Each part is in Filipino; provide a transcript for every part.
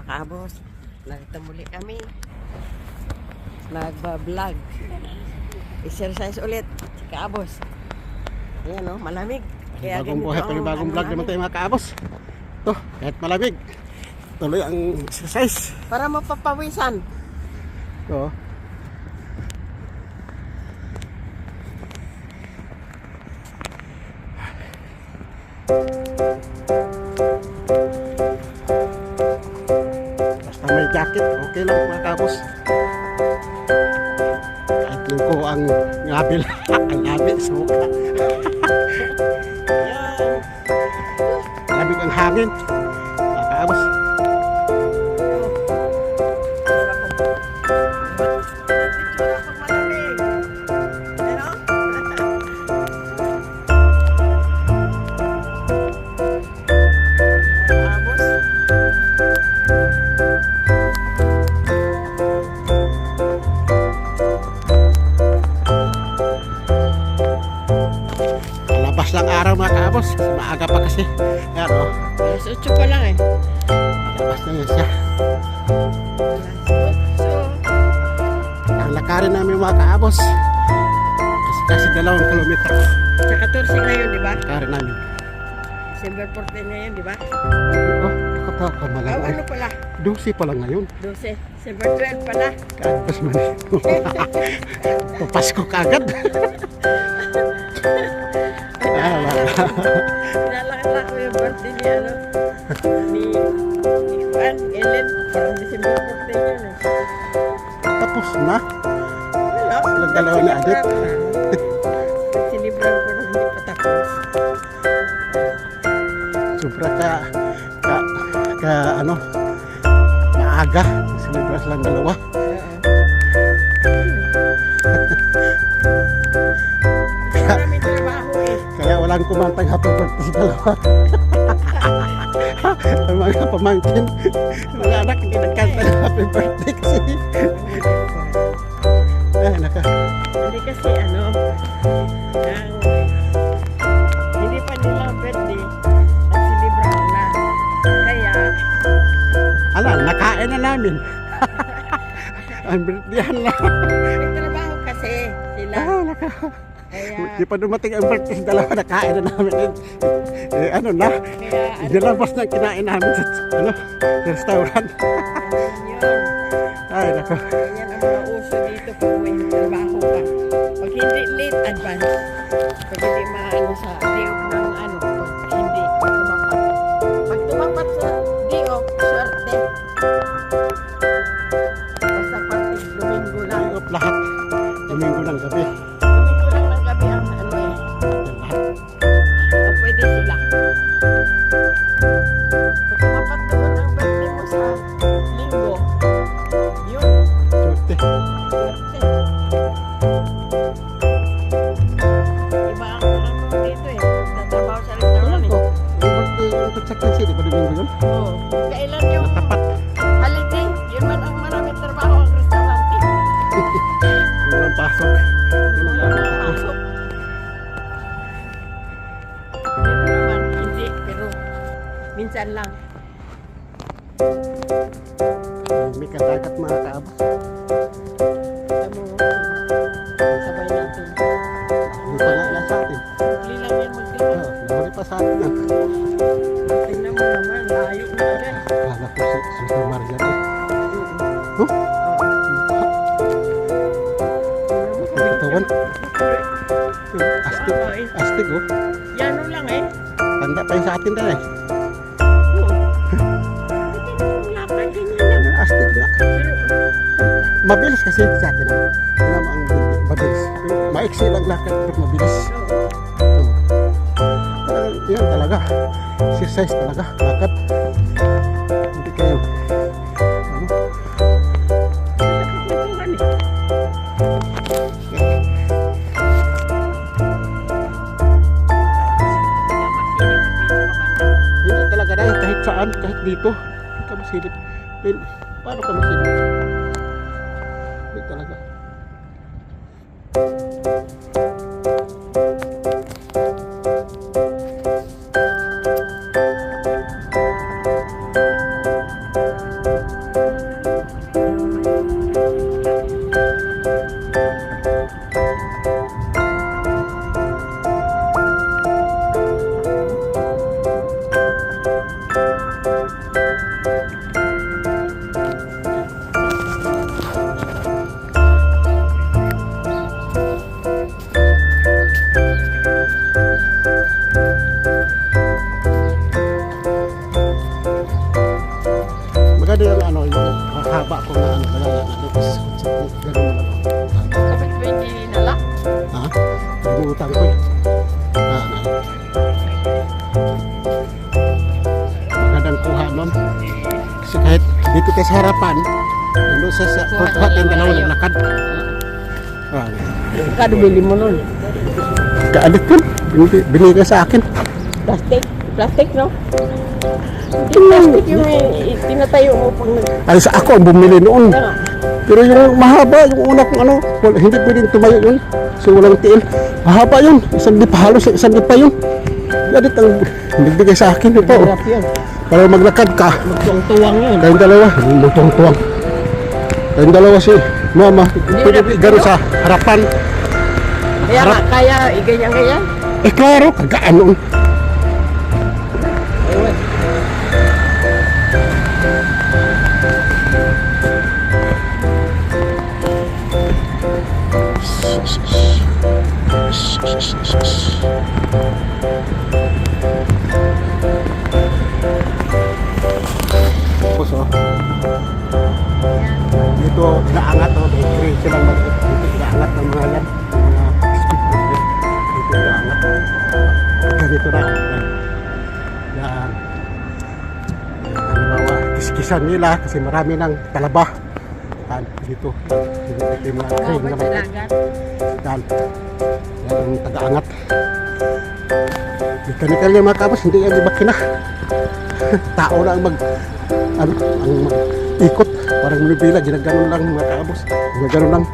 mga kabos. Narito muli kami. Nagba-vlog. Exercise ulit. Si kabos. Ayan o, malamig. Kaya Bagong buhay, bagong vlog naman tayo mga kaabos. Ito, kahit malamig, tuloy ang exercise. para mapapawisan. Ito. Basta may jacket, okay lang mga kaabos. Kahit yung ko ang ngabil, ang ngabil sa mukha. Lamig ang hangin, mga kaabos. Labas lang araw mga kaabos, maaga pa kasi. Yan o, Alas 8 pa lang eh. labas na yun siya. Ang lakarin namin mga kaabos, kasi 2 kilometer. Sa 14 ngayon, di ba? Lakarin namin. December 14 ngayon, di ba? Oh, nakataka malang. Oh, ano pala? 12 pa lang ngayon. 12. December 12 pala. Kaagpas man eh. Papasko kaagad. Pinalala ko yung birthday ni ano. Ni Juan, Ellen. Parang December 14 yun eh. Tapos na. Wala. Silang dalawa ni Adit. Sinibran ko na hindi pa tapos. Sobra ano, maaga. Sinibra silang dalawa. Maraming trabaho eh. Kaya walang kumantang happy birthday sa dalawa. Ang mga pamangkin, mga anak hindi nagkanta ng happy birthday kasi. Hindi kasi ano, hindi pa nila birthday, nagsilibrahan na. Kaya, Nakain na namin. Ang birthdayan na. may trabaho kasi sila. Kaya, Di pa dumating ang birthday sa dalawa, nakain na namin. Ano na, kaya nilabas na kinain namin sa restaurant. yun. Ay, nako. Yan ang mga uso dito kung may trabaho ka. Pag hindi late advance, pag hindi maano sa day off ng ano, pag hindi tumapat. Pag tumapat sa day off, swerte. Basta pag Domingo lang. Day off lahat. Domingo ng gabi. Domingo lang ng gabi ang ano eh. O pwede sila. Pag tumapat naman ang birthday mo sa linggo, yun. Swerte. Swerte. Iba ang ano dito eh. Nagtatrabaho sa restaurant eh. Yung birthday yung Tutsakin City, di ba Domingo yun? Oo. Kailan yung Tapat. holiday? Yun man ang maraming trabaho ang restaurant eh. Yung walang pasok. Yun ang Wala mga tao. pasok. Meron naman, hindi. Pero minsan lang. May katagat mga kaabos. Alam mo, sabay natin. Yung pala yan sa atin. Huli lang yan magdala. Nahuli pa sa atin yan. Tingnan mo naman, layo na agad. Kala ko si Susan Maria eh. Huh? Katawan. Astig. Astig oh. Yan lang eh. Tanda pa yung sa atin dahil. Oo. Wala pa ganyan yan. Astig na. Pero, Mabilis kasi sa atin. Yun ang mabilis. Maiksi lang lakad pero mabilis. Yan talaga. Exercise talaga. Lakad. Hindi kayo. Ano? Hindi talaga dahil kahit saan, kahit dito. Hindi ka masilip. Paano ka masilip? Hindi talaga. Bakit ba hindi nalak? Ha? Limutan ko eh. Magandang kuha nun. Kasi kahit dito tayo sa harapan, nandun sa kuha tayong dalawa naglakad. Kado bili mo nun? Kaalit yun. Binigay sa akin. Plastic? Plastic, no? Hindi plastic yung tinatayo mo pag Ay sa ako ang bumili noon. Pero yung mahaba, yung una kong ano, hindi pwedeng tumayo yun. So walang tiil. Mahaba yun. Isang di pa halos, isang di pa yun. Ganit ang nagbigay sa akin ito. Hirap yun. Para maglakad ka. Magtuwang-tuwang yun. Kayong dalawa, magtuwang-tuwang. Kayong dalawa si Mama. Pwede gano'n sa harapan. Kaya nga, kaya iganyan-ganyan. Eh klaro, kagaan noon. Ewan. Tapos oh. Dito naangat oh, may silang dito naangat ng mga yan. Mga speedboat yan. Dito naangat. Ganito na. Yan. Halimbawa, kiskisan nila kasi marami ng talaba. Yan, dito. Dito yung mga crane naman. Yan. Yan ang taga-angat. Mechanical yung mga kabos, hindi yan makina. Tao na ang ang ikot. Parang manubila, ginaganon lang mga kabos. Ginaganon lang.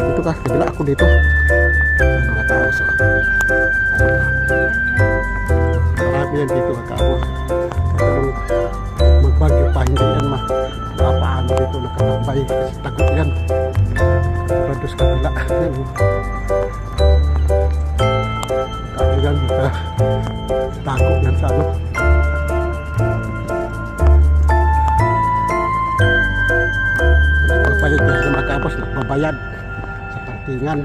Dito ka, kabila ako dito. Ayan, mga kabos. Marami yan dito mga kabos. Kaya magbagyo pa, hindi yan mapaano dito nakatambay. Kasi tagot yan. Rados kabila. Kaya yan, tagot yan sa ano. Nagbabayad yan sa mga kabos, nagbabayad sa partingan.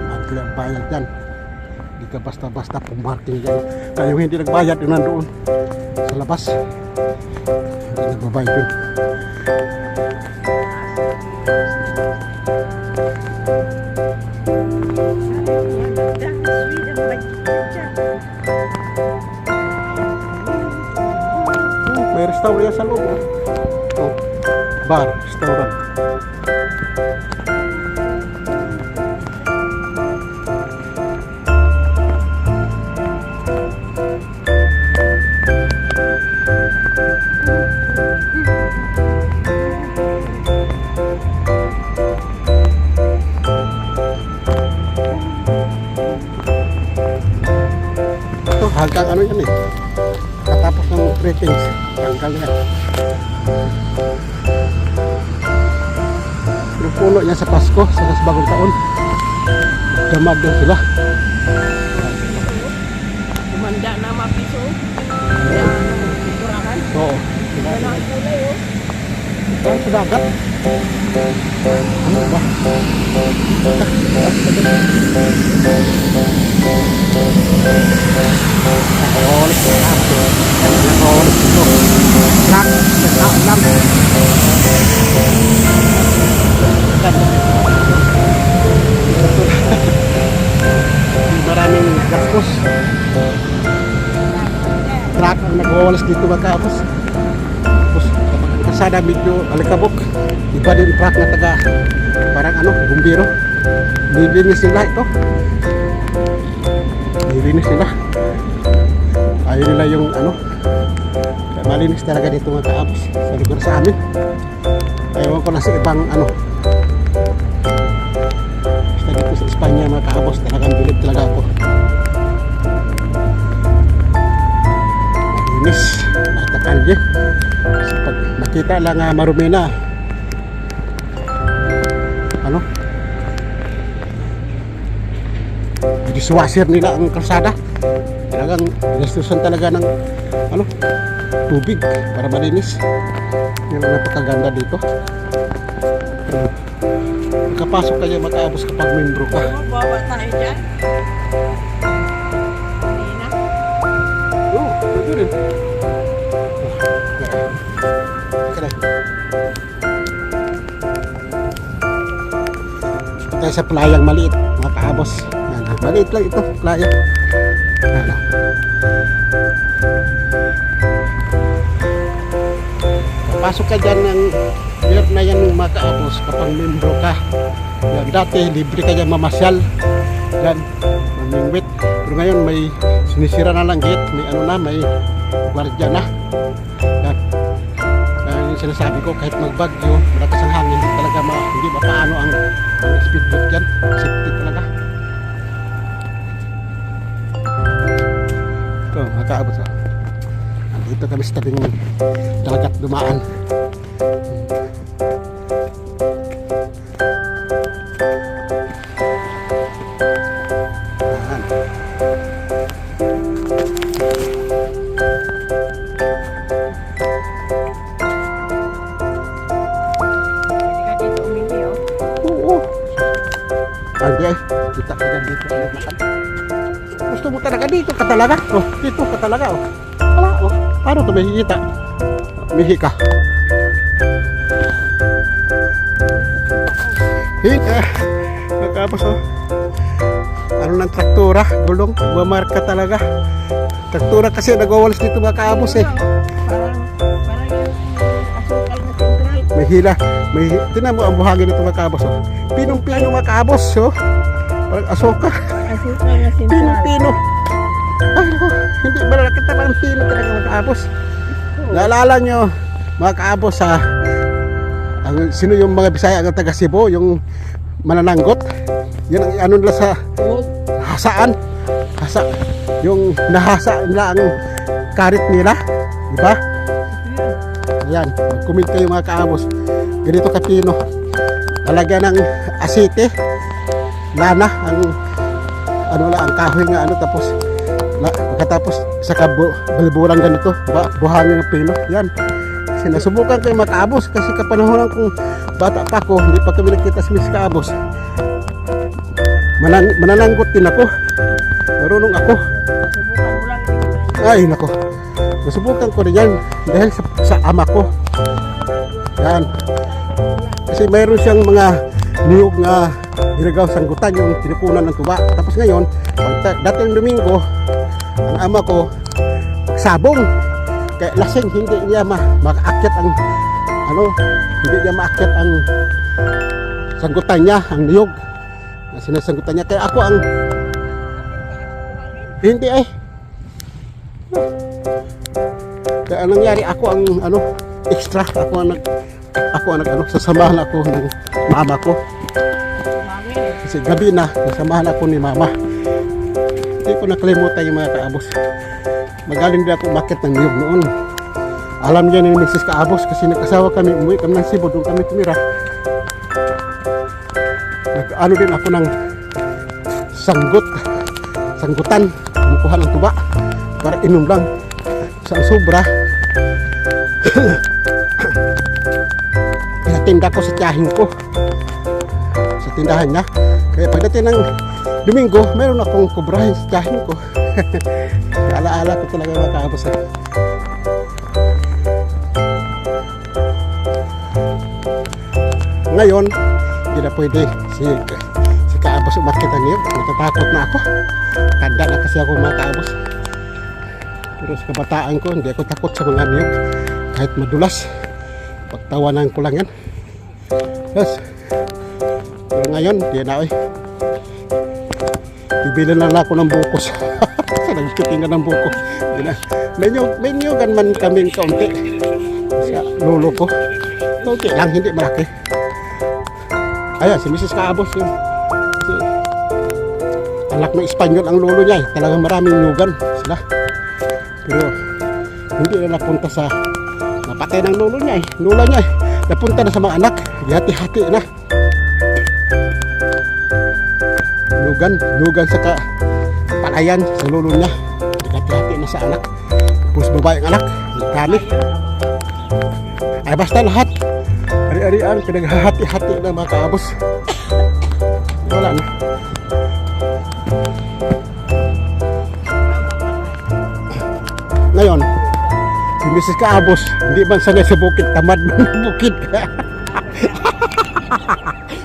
Monthly ang bayad yan. Hindi ka basta-basta pumarking yan. Kaya yung hindi nagbayad yun nandoon sa labas. Hindi nagbabayad yun. May restaurant yan sa loob. Oh. Bar, restaurant. Ito, hanggang ano yan eh. Katapos ng ratings, hanggang yan. Yung puno yan sa Pasko, sa bagong taon. Damag din sila. Kumanda na mapiso. Kaya ikurakan. Oo. Kaya na ang kulay, oh. Yan sa dagat. Ano ba? Nakawalis ko na. Nakawalis ko. Lang. Maraming gastos. Truck ang nagwawalis dito magkapos. Tapos kapag ang kasada medyo alikabok, iba din truck na taga parang ano, bumbiro. Nilinis nila ito. Nilinis nila. Ayaw nila yung ano, malinis talaga dito mga kaapos sa lugar sa amin. Ayaw ko na sa ibang ano, basta dito sa Espanya mga kaapos, talagang bilib talaga ako. Malinis lahat na kalye. Kasi pag nakita lang marumi na ano, dishwasher nila ang kalsada. Talagang gastusan talaga ng ano, tubig para malinis. Yan ang napakaganda dito. makapasok ka dyan makaabos kapag membro ka. Bawa tayo dyan. Hindi na. Oo, pwede rin. Tayo sa playang maliit, mga kaabos. Yan, maliit lang ito, playa. Yan. Pasok ka dyan ng year na yan mga kaabos kapag membro ka. Yan, dati libre ka dyan mamasyal. Yan, mamingwit. Pero ngayon may sinisira na lang gate, may ano na, may gwardiya na. Yan. Yung sinasabi ko, kahit magbagyo, malakas ang hangin, talaga hindi mapaano ang speedboat dyan. Safety talaga. Ito, makaabot sa. Dito kami sa tabing dagat dumaan. Ayan. Oo. Hindi ay, kita ka dyan dito. Gusto mo talaga dito ka talaga? Oh, dito ka talaga oh. Wala oh. Paano ito mahihita? Mihi ka. Hika. Nakapos oh. Ano ng traktura? Gulong. Bumarka talaga. Traktura kasi nagwawalis dito mga kaabos eh. Parang asukal na sentral. May hila. Tinan mo ang buhangin nito mga kaabos oh. Pinong-pino mga kaabos oh. Parang asoka. Asukal na sentral. Pinong-pino. Ay naku, hindi malaki talagang pino talaga mga kaabos. Naalala nyo mga kaabos sino yung mga Bisaya ang taga Cebu, yung manananggot. Yan ang ano nila sa hasaan. Hasa. Yung nahasa nila ang karit nila. Diba? Ayan, mag-comment kayo mga kaabos. Ganito kapino. Talagyan ng asite. Lana ang ano lang ang kahoy nga ano tapos pagkatapos sa balburang ganito buhangin ng pino yan. Sinasubukan kayo makaabos kasi kapanahonan kung bata pa ako hindi pa kami nakita sa Miss Kaabos manananggot din ako, marunong ako. Ay nako, nasubukan ko rin yan dahil sa ama ko yan kasi mayroon siyang mga niyog nga ginagaw sanggutan yung tinukunan ng tuba. Tapos ngayon dating Domingo ang ama ko sabong kaya lasing hindi niya makaakyat ang ano, hindi niya maakyat ang sanggutan niya, ang niyog na sinasanggutan niya. Kaya ako ang hindi ay kaya ang nangyari ako ang ano extra, ako ang ano, sasamahan ako ng mama ko kasi gabi na nasamahan ako ni mama. Hindi ko nakalimutan yung mga kaabos. Magaling din ako umakyat ng niyog noon. Alam niya ni Mrs. Kaabos kasi nag-asawa kami, umuwi kami ng Cebu, doon kami tumira. Nag-ano din ako ng sanggutan, kumukuha ng tuba para inom lang. Sa sobra pinatinda ko sa tiyahin ko sa tindahan niya. Kaya pagdating ng Domingo, mayroon akong kubrahin sa tiyahin ko. Alaala ko talaga mga kaabos. Ngayon, hindi na pwede si kaabos umakyat ang niyog. Natatakot na ako. Tanda na kasi ako mga kaabos. Pero sa kabataan ko, hindi ako takot sa mga niyog. Kahit madulas, pagtawanan ko lang yan. Yes. Pero ngayon, hindi na eh. Bibili na lang ako ng bukos. Nagkitingan ng buko. May niyugan man kaming kaunti sa lolo ko. Kaunti lang, hindi malaki. Ayan, si Mrs. Kaabos yun. Si anak ng Espanyol ang lolo niya. Talagang maraming niyugan sila. Pero hindi na napunta sa napatay ng lolo niya eh. Lola niya eh. Napunta na sa mga anak. Hati-hati na. Niyugan sa palayan sa lolo niya. Hati-hati na sa anak. Tapos babaeng anak. Kami. Ay basta lahat. Ari-arian, pinaghahati-hati na mga kaabos. Mrs. Kaabos, hindi man sanay sa bukid, tamad man ng bukid.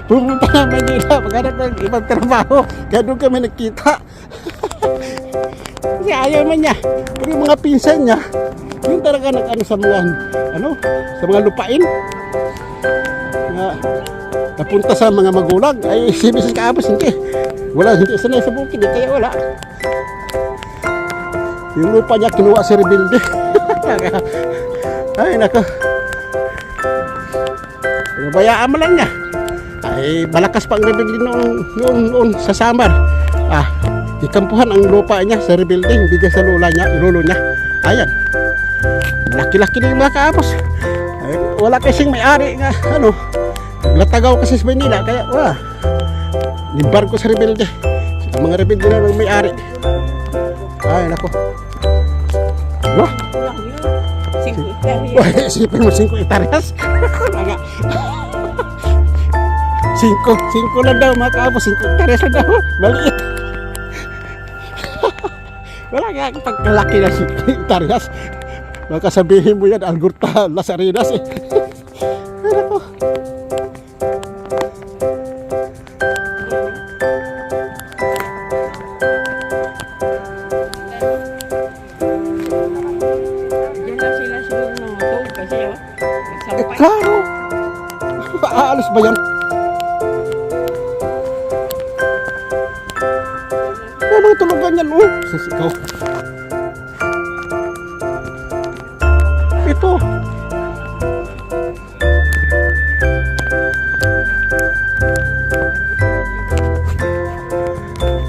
Pumunta na Manila, maghanap ng ibang trabaho. Kaya doon kami nagkita. Kasi ayaw man niya. Pero yung mga pinsan niya, yung talaga nag-ano sa mga, sa mga lupain. Na, napunta sa mga magulang. Ay, si Mrs. Kaabos, hindi. Hindi sanay sa bukid, kaya wala. Yung lupa niya, kinuha si Rebelde. Ay, nako. Bayaan mo lang niya. Ay, malakas pa ang Rebelde noon sa Samar. Ikampuhan ang lupa niya sa Rebelde, bigay sa lolo niya. Ayan. Laki-laki na yung mga Kaabos. Ay, wala kasing may-ari nga, naglatagaw kasi sa Manila, kaya, limbar ko sa Rebelde. Ang mga Rebelde na ng may-ari. Ay, nako. Wah! 5 hektarya. Wah, isipin mo 5 hektaryas. 5 lang daw mga Kaabos, 5 hektaryas lang daw. Maliit. Wala nga pagkalaki na 5 hektaryas. Baka sabihin mo yan, Algorta Las Arenas eh. Ano ko? Diyan lang sila siguro ng motor kasi nagsampay. Klaro! Aalis ba yan? Ano mga tulugan yan, Sasikaw. Ito.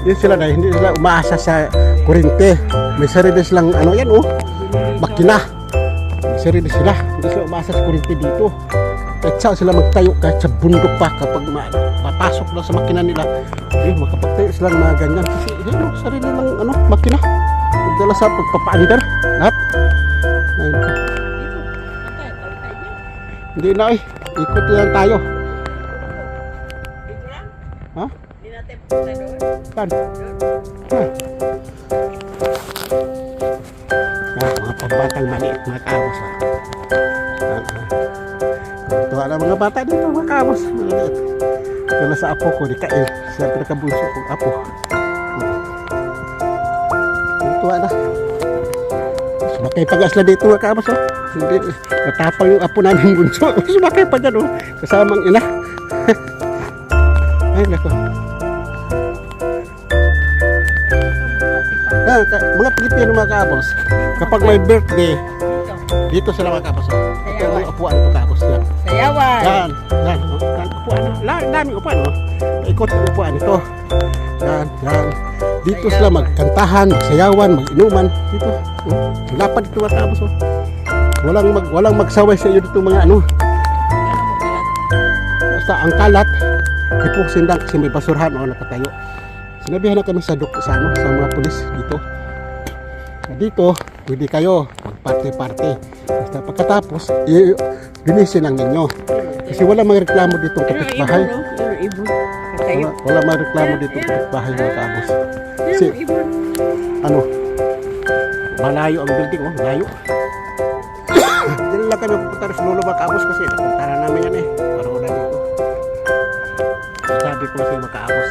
Yun sila na, hindi sila umaasa sa kurente. May sarili silang, makina. May sarili sila. Hindi sila umaasa sa kurente dito. Kahit saan sila magtayo, kahit sa bundok pa, kapag papasok lang sa makina nila, makapagtayo silang mga ganyan. Kasi sarili lang makina. Magdala sa pagpapaandar. Lahat. Ayun. Hindi na ikot lang tayo. Dito lang? Ha? Hindi natin punta doon. Saan? Mga pambatang maliit, mga Kaabos. Tuwa na mga bata dito, mga Kaabos. Maliit. Dala sa apo ko, di Kail. Siya pinakabunso kong apo. Tuwa na. Sumakay pa gas na dito, mga Kaabos. Hindi, natapang yung apo namin bunso. Sumakay pa dyan, kasamang ina. Ay, nako. Mga Pilipino, mga Kaabos, kapag may birthday, dito sila mga Kaabos. Ito yung upuan ng Kaabos. Yan. Sayawan. Yan. Upuan. Daming upuan. Ikot ang upuan ito. Yan. Dito sila magkantahan, magsayawan, mag-inuman. Dito. Lapad dito mga Kaabos. Walang magsaway sa iyo dito mga Basta ang kalat, ipusin lang kasi may basurhan nakatayo. Sinabihan na kami sa mga pulis dito. Dito, pwede kayo mag-party-party. Basta pagkatapos, linisin lang ninyo. Kasi wala mga reklamo dito kapitbahay. Wala mga reklamo dito kapitbahay mga Kaabos. Kasi, malayo ang building, malayo. Diyan lang kami pupunta sa Lolo mga Kaabos kasi napunta na namin yan para wala dito. Sabi ko sa mga Kaabos.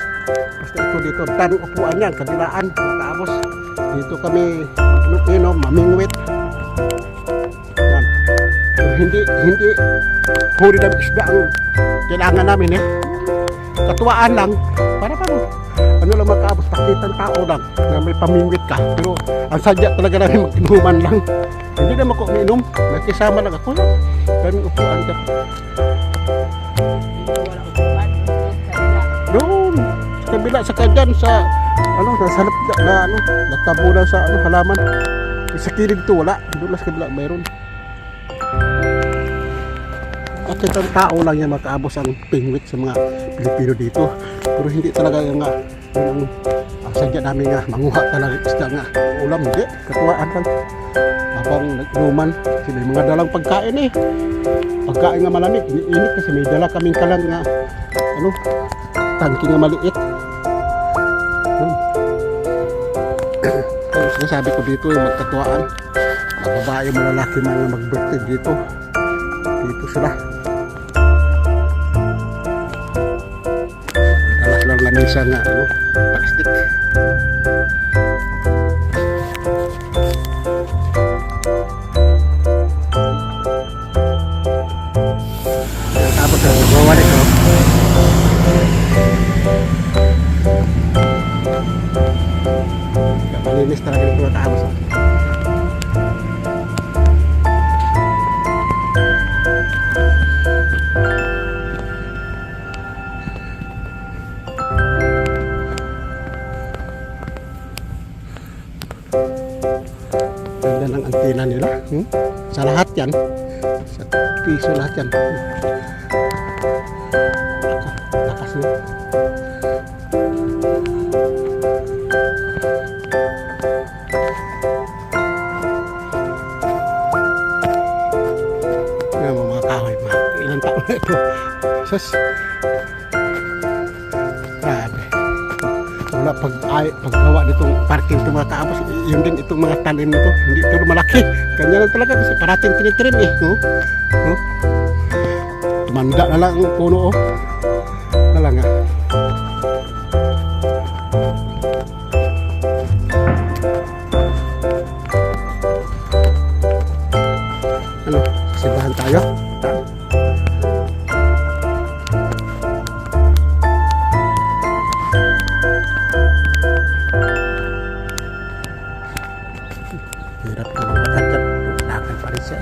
Basta ito dito, tanong upuan yan, kabilaan mga Kaabos. Dito kami mamingwit. Yan. Pero hindi huli ng isda ang kailangan namin katuwaan lang para lang mga Kaabos, pakitang tao lang na may pamingwit ka. Pero ang sadya talaga namin mag-inuman lang. Hindi naman ako uminom, nakisama lang ako lang. Kaming upuan ka. Doon, sa kabila, sa kadyan, sa natabunan sa halaman. Sa kilid to wala, doon lang sa kabila mayroon. At itong tao lang yan mga Kaabos ang pingwit sa mga Pilipino dito. Pero hindi talaga yung ang sadya namin nga manguha talaga isda nga ulam, hindi, katuwaan lang. Habang nag-inuman, kasi may mga dalang pagkain pagkain nga malamig, init kasi may dala kaming kalang nga tangki nga maliit. Kaya sinasabi ko dito yung magkatuwaan. babae, malalaki man na mag-birthday dito. Dito sila. Dalas lang lamisa nga, ano, plastic. Tapos bawalik ko. Malinis talaga yung tumatapos. Ganda ng antena nila. Sa lahat yan. Sa piso lahat yan. Lakas niya. Yan mga kahoy. Ilang taon na ito. Sus. Grabe. Wala paggawa nitong parking tumatapos. Yun din itong mga talim nito. Hindi ito malaki. Kanya lang talaga kasi parating tinitrim eh. Tumanda na lang ang puno. Wala nga. Ano? Kasibahan tayo? Hirap na magkakad. Lakad pa rin siya.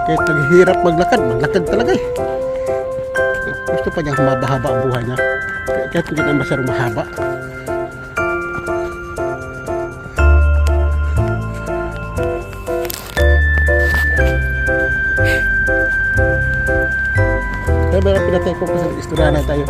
Kahit naghihirap maglakad talaga eh. Gusto pa niya humaba-haba ang buhay niya. Kahit hindi naman masyadong mahaba. Kaya meron pinatay ko kasi istorya na tayo.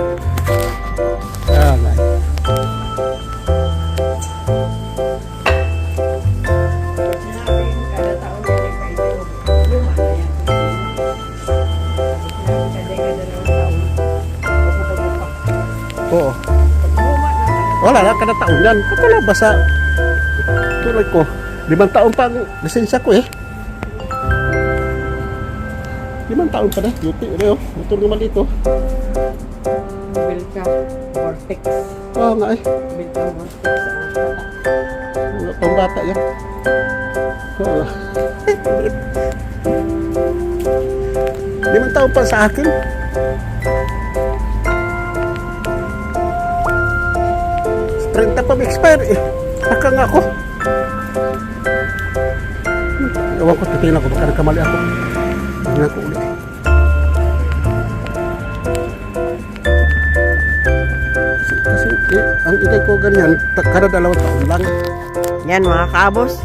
Oo. Wala na, kada taon yan. Kapala basa. Tulad ko, 5 taon pa ang lisensya ko eh. 5 taon pa na. Yuti, ano, ito naman dito. Bilka Vortex. Oo nga eh. Bilka Vortex. Wala pang bata yan. Oo. 5 taon pa sa akin. Renta pa expire eh. Taka nga ako. Ewan ko, titingnan ko. Baka nagkamali ako. Tingnan ko ulit. Kasi ang edad ko ganyan, kada 2 taon lang. Yan mga kaabos.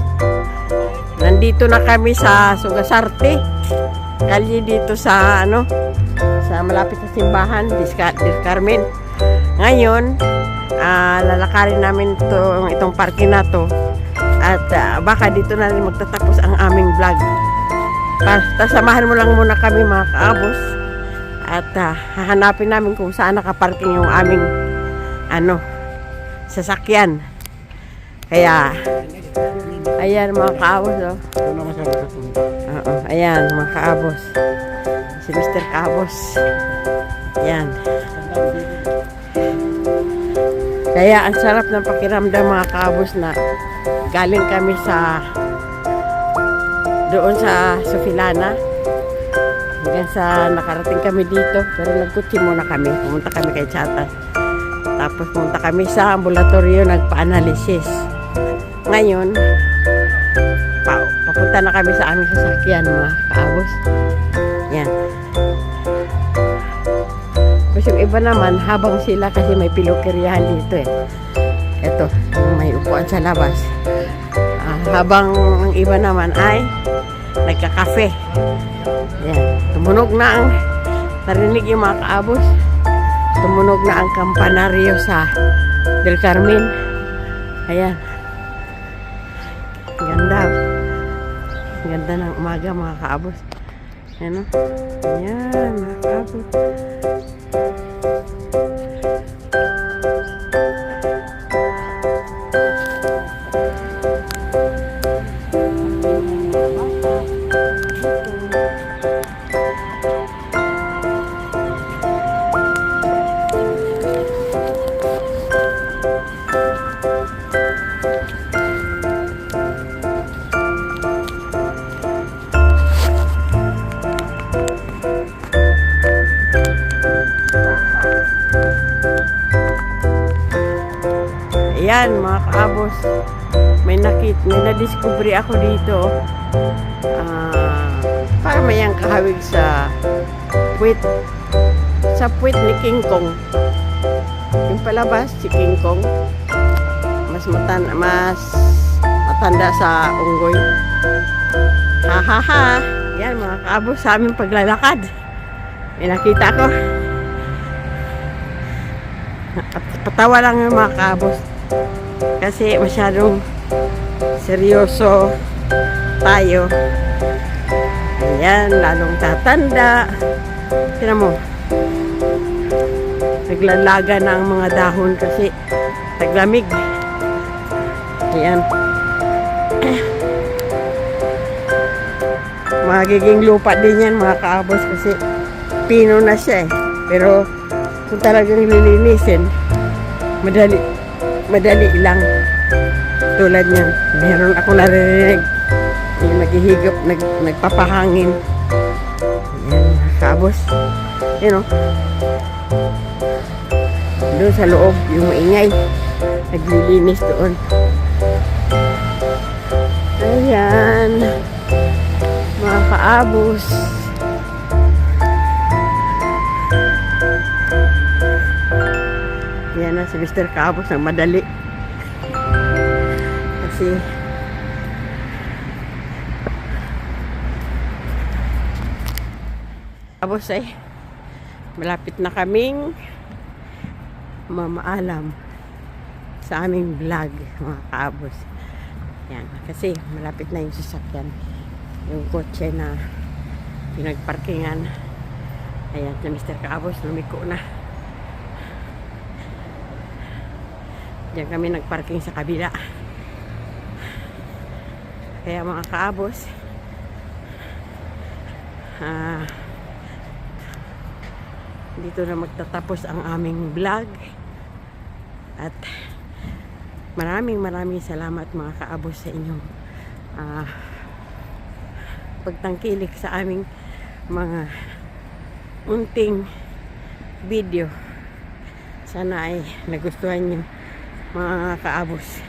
Nandito na kami sa Sugasarte. Kalye dito sa sa malapit sa simbahan, Del Carmen. Ngayon, lalakarin namin itong parking na to at baka dito na rin magtatapos ang aming vlog. Samahan mo lang muna kami mga kaabos at hahanapin namin kung saan nakaparking yung aming sasakyan. Kaya ayan mga kaabos ayan mga kaabos, si Mr. Kaabos, ayan. Kaya ang sarap ng pakiramdam mga kaabos na galing kami doon sa Sofilana hanggang sa nakarating kami dito, pero nagkutsi muna kami, pumunta kami kay Chata, tapos pumunta kami sa ambulatoryo, nagpa-analysis. Ngayon papunta na kami sa aming sasakyan mga kaabos. Yan. Tapos yung iba naman, habang sila kasi may pilukiryahan dito eh. Ito, yung may upuan sa labas. Habang ang iba naman ay nagkakafe. Yan. Tumunog na ang, narinig yung mga kaabos, tumunog na ang kampanaryo sa Del Carmen. Ayan. Ganda. Ganda ng umaga mga kaabos. Ayan o. Ayan mga kaabos. Ayan mga kaabos, may na-discovery ako dito. Para mayang kahawig sa puwit ni King Kong. Yung palabas si King Kong, mas matanda sa unggoy. Ha ha ha. Yan mga kaabos, sa aming paglalakad may nakita ko. Patawa lang yung mga kaabos kasi masyadong seryoso tayo. Ayan, lalong tatanda. Tignan mo, naglalaga na ang mga dahon kasi taglamig. Ayan. Magiging lupa din yan mga kaabos kasi pino na siya eh. Pero kung talagang lilinisin, madali lang. Tulad niyan, meron ako naririnig yung naghihigop, nagpapahangin. Ayan, kabos. Yun o. Doon sa loob, yung maingay. Naglilinis doon. Ayan. Mga kaabos. Yan na si Mr. Kaabos ng madali. Kasi Kaabos ay malapit na kaming mamaalam sa aming vlog mga kaabos. Yan, kasi malapit na yung sasakyan, yung kotse na pinagparkingan. Ayan, si Mr. Kaabos lumiko na. Diyan kami nagparking sa kabila. Kaya mga kaabos, dito na magtatapos ang aming vlog. At maraming salamat mga kaabos sa inyong pagtangkilik sa aming mga unting video. Sana ay nagustuhan nyo mga kaabos.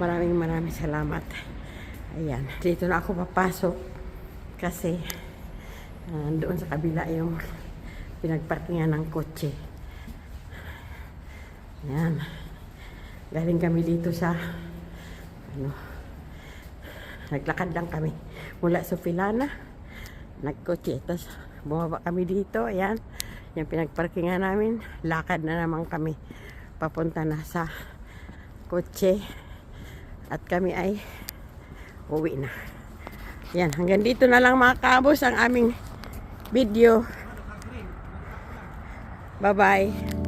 Maraming salamat. Ayan, dito na ako papasok kasi doon sa kabila yung pinagparkingan ng kotse. Ayan, galing kami dito sa naglakad lang kami mula sa Filana, nagkotse, tapos bumaba kami dito. Ayan, yung pinagparkingan namin, lakad na naman kami papunta na sa kotse at kami ay uwi na. Yan, hanggang dito na lang mga kaabos ang aming video. Bye bye.